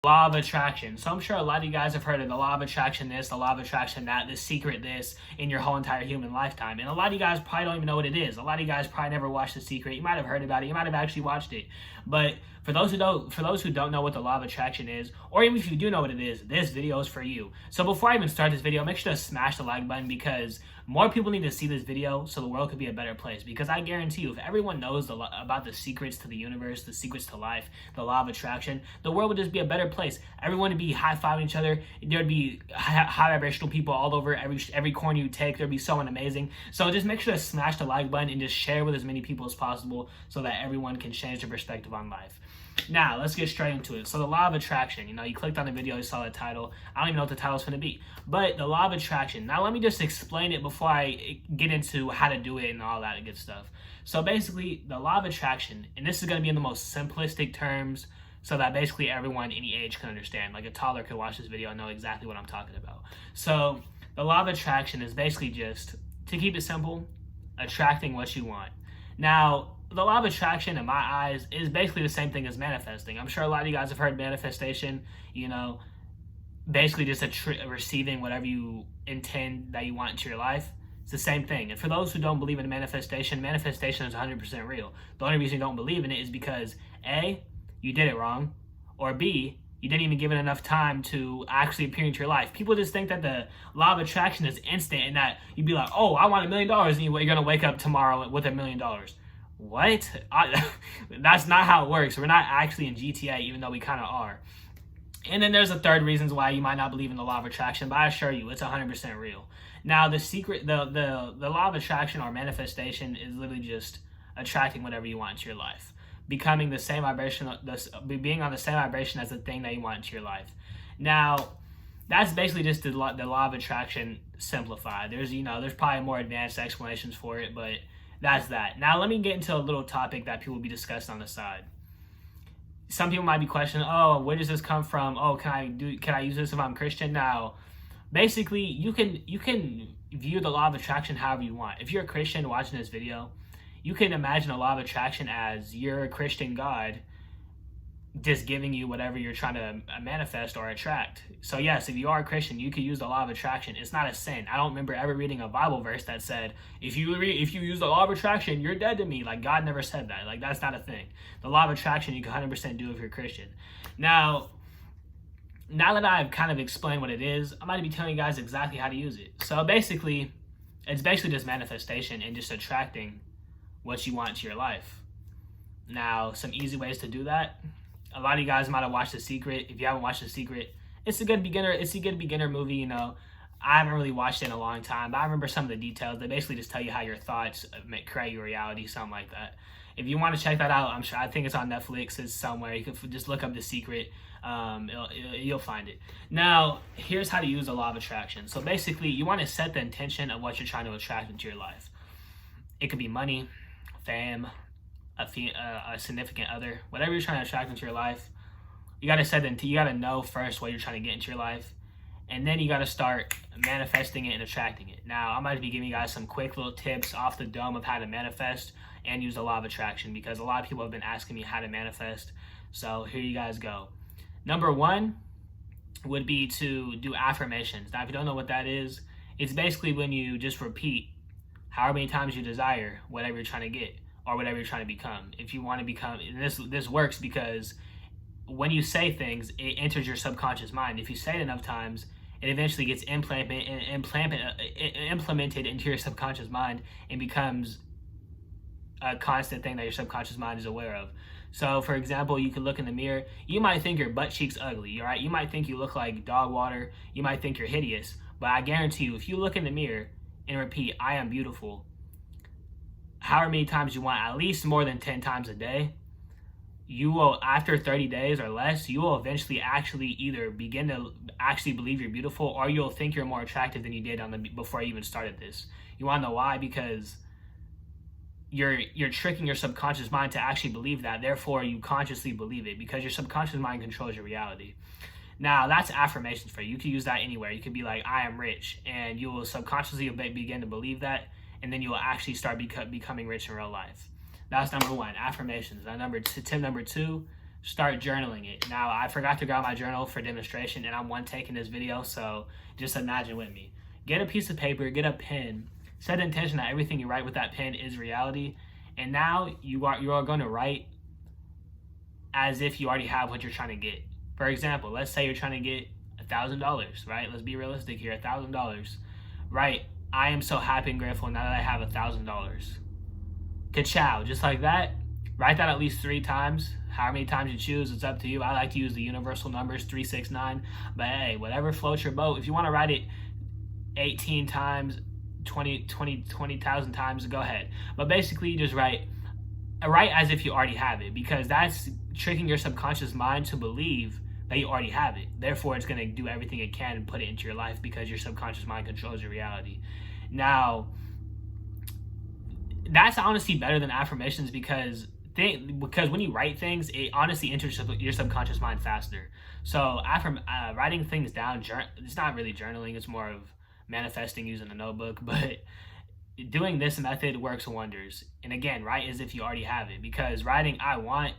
Law of attraction. So I'm sure a lot of you guys have heard of the law of attraction this, the law of attraction that, the secret this in your whole entire human lifetime. And a lot of you guys probably don't even know what it is. A lot of you guys probably never watched The Secret. You might have heard about it. You might have actually watched it. But for those who don't know what the law of attraction is, or even if you do know what it is, this video is for you. So before I even start this video, make sure to smash the like button because more people need to see this video so the world could be a better place. Because I guarantee you, if everyone knows about the secrets to the universe, the secrets to life, the law of attraction, the world would just be a better place. Everyone would be high-fiving each other. There'd be high vibrational people all over every corner you take. There'd be someone amazing. So just make sure to smash the like button and just share with as many people as possible so that everyone can change their perspective on life. Now, let's get straight into it. So the law of attraction, you clicked on the video, you saw the title. I don't even know what the title's going to be. But the law of attraction. Now, let me just explain it before I get into how to do it and all that good stuff. So basically, the law of attraction, and this is going to be in the most simplistic terms so that basically everyone any age can understand. Like a toddler could watch this video and know exactly what I'm talking about. So the law of attraction is basically just, to keep it simple, attracting what you want. Now, the law of attraction, in my eyes, is basically the same thing as manifesting. I'm sure a lot of you guys have heard manifestation, basically just receiving whatever you intend that you want into your life. It's the same thing. And for those who don't believe in manifestation is 100% real. The only reason you don't believe in it is because A, you did it wrong, or B, you didn't even give it enough time to actually appear into your life. People just think that the law of attraction is instant and that you'd be like, oh, I want $1 million, and you're going to wake up tomorrow with $1 million. What? That's not how it works. We're not actually in GTA, even though we kind of are. And then there's a third reason why you might not believe in the law of attraction, but I assure you, it's 100% real. Now, the law of attraction or manifestation is literally just attracting whatever you want into your life, becoming the same vibration, being on the same vibration as the thing that you want into your life. Now, that's basically just the law of attraction simplified. There's probably more advanced explanations for it, but that's that. Now, let me get into a little topic that people will be discussing on the side. Some people might be questioning, oh, where does this come from? Oh, can I use this if I'm Christian? Now, basically, you can view the law of attraction however you want. If you're a Christian watching this video, you can imagine a law of attraction as your Christian God just giving you whatever you're trying to manifest or attract. So yes, if you are a Christian, you could use the law of attraction. It's not a sin. I don't remember ever reading a Bible verse that said, if you use the law of attraction, you're dead to me. Like, God never said that. Like, that's not a thing. The law of attraction, you can 100% do if you're Christian. Now that I've kind of explained what it is, I'm going to be telling you guys exactly how to use it. So basically, it's basically just manifestation and just attracting what you want to your life. Now, some easy ways to do that. A lot of you guys might have watched The Secret. If you haven't watched The Secret, it's a good beginner movie. I haven't really watched it in a long time, but I remember some of the details. They basically just tell you how your thoughts create your reality, something like that. If you want to check that out, I think it's on Netflix. It's somewhere. You can just look up The Secret. You'll find it. Now, here's how to use the law of attraction. So basically, you want to set the intention of what you're trying to attract into your life. It could be money, fame, a significant other, whatever you're trying to attract into your life. You got to know first what you're trying to get into your life, and then you got to start manifesting it and attracting it. Now, I'm going to be giving you guys some quick little tips off the dome of how to manifest and use the law of attraction, because a lot of people have been asking me how to manifest. So here you guys go. Number one would be to do affirmations. Now, if you don't know what that is, it's basically when you just repeat however many times you desire whatever you're trying to get or whatever you're trying to become. If you want to become, and this works because when you say things, it enters your subconscious mind. If you say it enough times, it eventually gets implemented into your subconscious mind and becomes a constant thing that your subconscious mind is aware of. So, for example, you can look in the mirror. You might think your butt cheek's ugly, all right? You might think you look like dog water. You might think you're hideous. But I guarantee you, if you look in the mirror and repeat, I am beautiful, however many times you want, at least more than 10 times a day, you will, after 30 days or less, you will eventually actually either begin to actually believe you're beautiful, or you'll think you're more attractive than you did before you even started this. You want to know why? Because you're tricking your subconscious mind to actually believe that. Therefore, you consciously believe it because your subconscious mind controls your reality. Now, that's affirmations for you. You can use that anywhere. You could be like, I am rich, and you will subconsciously begin to believe that, and then you will actually start becoming rich in real life. That's number one, affirmations. Now, tip number two, start journaling it. Now, I forgot to grab my journal for demonstration, and I'm one taking this video, so just imagine with me. Get a piece of paper, get a pen, set the intention that everything you write with that pen is reality, and now you are going to write as if you already have what you're trying to get. For example, let's say you're trying to get $1,000, right? Let's be realistic here, $1,000. Right, I am so happy and grateful now that I have $1,000. Ka-chow, just like that. Write that at least 3 times. How many times you choose, it's up to you. I like to use the universal numbers, 3, 6, 9. But hey, whatever floats your boat. If you want to write it 18 times, 20,000 times, go ahead. But basically, you just write as if you already have it, because that's tricking your subconscious mind to believe that you already have it. Therefore, it's going to do everything it can and put it into your life, because your subconscious mind controls your reality. Now, that's honestly better than affirmations, because when you write things, it honestly enters your subconscious mind faster. So writing things down, it's not really journaling, it's more of manifesting using a notebook, but doing this method works wonders. And again, write as if you already have it, because writing "I want"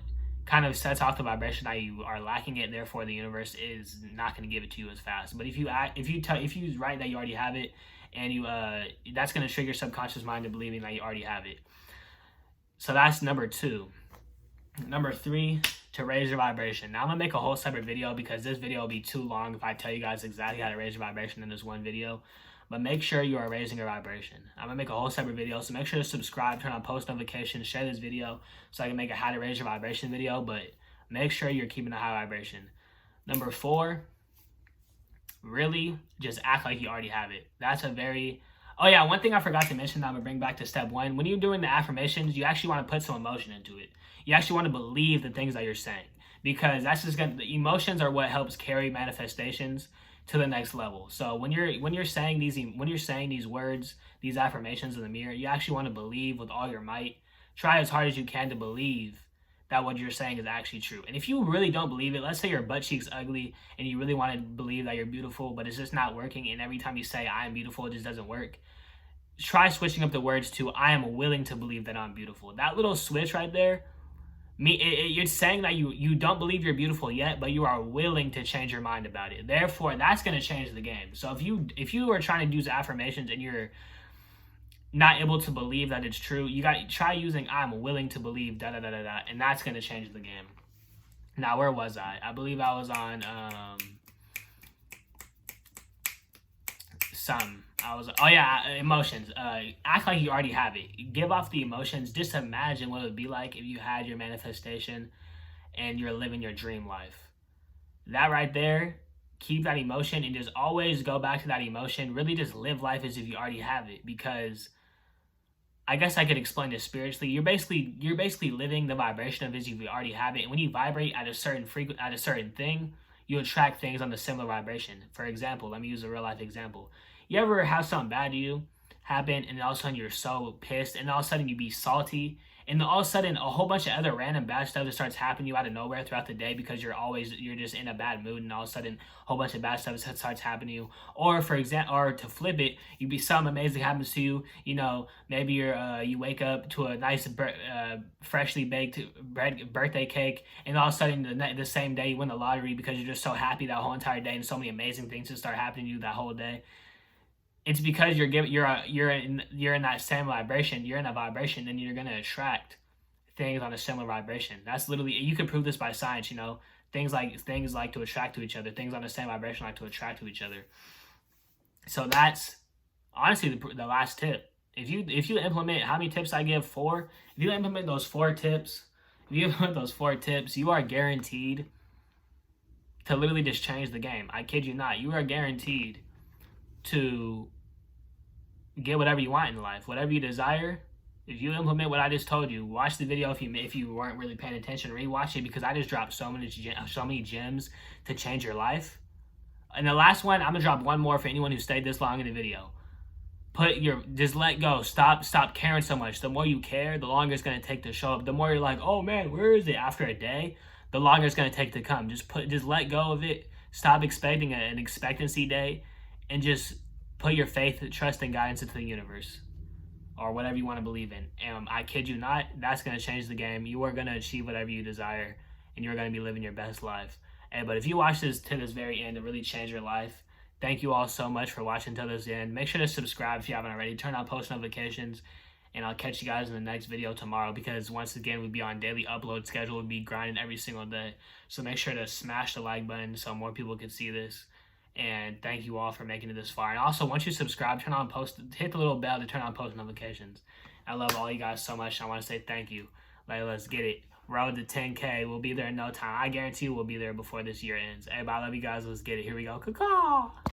kind of sets off the vibration that you are lacking it. Therefore, the universe is not going to give it to you as fast. But if you write that you already have it, and that's going to trigger your subconscious mind to believing that you already have it. So that's number 2. Number 3, to raise your vibration. Now I'm gonna make a whole separate video, because this video will be too long if I tell you guys exactly how to raise your vibration in this one video. But make sure you are raising your vibration. I'm gonna make a whole separate video, so make sure to subscribe, turn on post notifications, share this video so I can make a how to raise your vibration video. But make sure you're keeping a high vibration. Number 4, really just act like you already have it. That's a very... Oh yeah, one thing I forgot to mention that I'm gonna bring back to step 1. When you're doing the affirmations, you actually want to put some emotion into it. You actually want to believe the things that you're saying, because that's just the emotions are what helps carry manifestations to the next level. So when you're saying these words, these affirmations in the mirror, you actually want to believe with all your might. Try as hard as you can to believe that what you're saying is actually true. And if you really don't believe it, let's say your butt cheek's ugly and you really want to believe that you're beautiful, but it's just not working, and every time you say "I am beautiful," it just doesn't work. Try switching up the words to "I am willing to believe that I'm beautiful." That little switch right there, you're saying that you don't believe you're beautiful yet, but you are willing to change your mind about it. Therefore, that's going to change the game. So if you are trying to use affirmations and you're not able to believe that it's true, you got to try using "I'm willing to believe da da da da da," and that's going to change the game. Now, where was I? I believe I was on emotions. Act like you already have it. Give off the emotions. Just imagine what it would be like if you had your manifestation and you're living your dream life. That right there, keep that emotion and just always go back to that emotion. Really just live life as if you already have it, because I guess I could explain this spiritually. You're basically living the vibration of as if you already have it. And when you vibrate at a certain thing, you attract things on the similar vibration. For example, let me use a real life example. You ever have something bad to you happen, and all of a sudden you're so pissed, and all of a sudden you be salty, and all of a sudden a whole bunch of other random bad stuff just starts happening to you out of nowhere throughout the day, because you're just in a bad mood, and all of a sudden a whole bunch of bad stuff starts happening to you. Or or to flip it, something amazing happens to you. You know, maybe you wake up to a nice freshly baked birthday cake, and all of a sudden the same day you win the lottery, because you're just so happy that whole entire day, and so many amazing things just start happening to you that whole day. It's because you're in that same vibration. You're in a vibration, and you're gonna attract things on a similar vibration. That's literally, you can prove this by science. You know, things like to attract to each other. Things on the same vibration like to attract to each other. So that's honestly the last tip. If you implement how many tips I give, 4. If you implement those 4 tips, you are guaranteed to literally just change the game. I kid you not. You are guaranteed to get whatever you want in life, whatever you desire. If you implement what I just told you, watch the video if you weren't really paying attention, rewatch it, because I just dropped so many gems to change your life. And the last one, I'm gonna drop one more for anyone who stayed this long in the video. Just let go. Stop caring so much. The more you care, the longer it's gonna take to show up. The more you're like, oh man, where is it? After a day, the longer it's gonna take to come. Just let go of it. Stop expecting an expectancy day, and just put your faith, trust, and guidance into the universe, or whatever you want to believe in. And I kid you not, that's going to change the game. You are going to achieve whatever you desire, and and you're going to be living your best life. Hey, but if you watch this to this very end, it really changed your life. Thank you all so much for watching till this end. Make sure to subscribe if you haven't already. Turn on post notifications. And I'll catch you guys in the next video tomorrow, because once again, we'll be on daily upload schedule. We'll be grinding every single day. So make sure to smash the like button so more people can see this. And thank you all for making it this far. And also, once you subscribe, hit the little bell to turn on post notifications. I love all you guys so much. I want to say thank you. Let's get it. Road to 10K. We'll be there in no time. I guarantee we'll be there before this year ends. Everybody, I love you guys. Let's get it. Here we go. Caw-caw.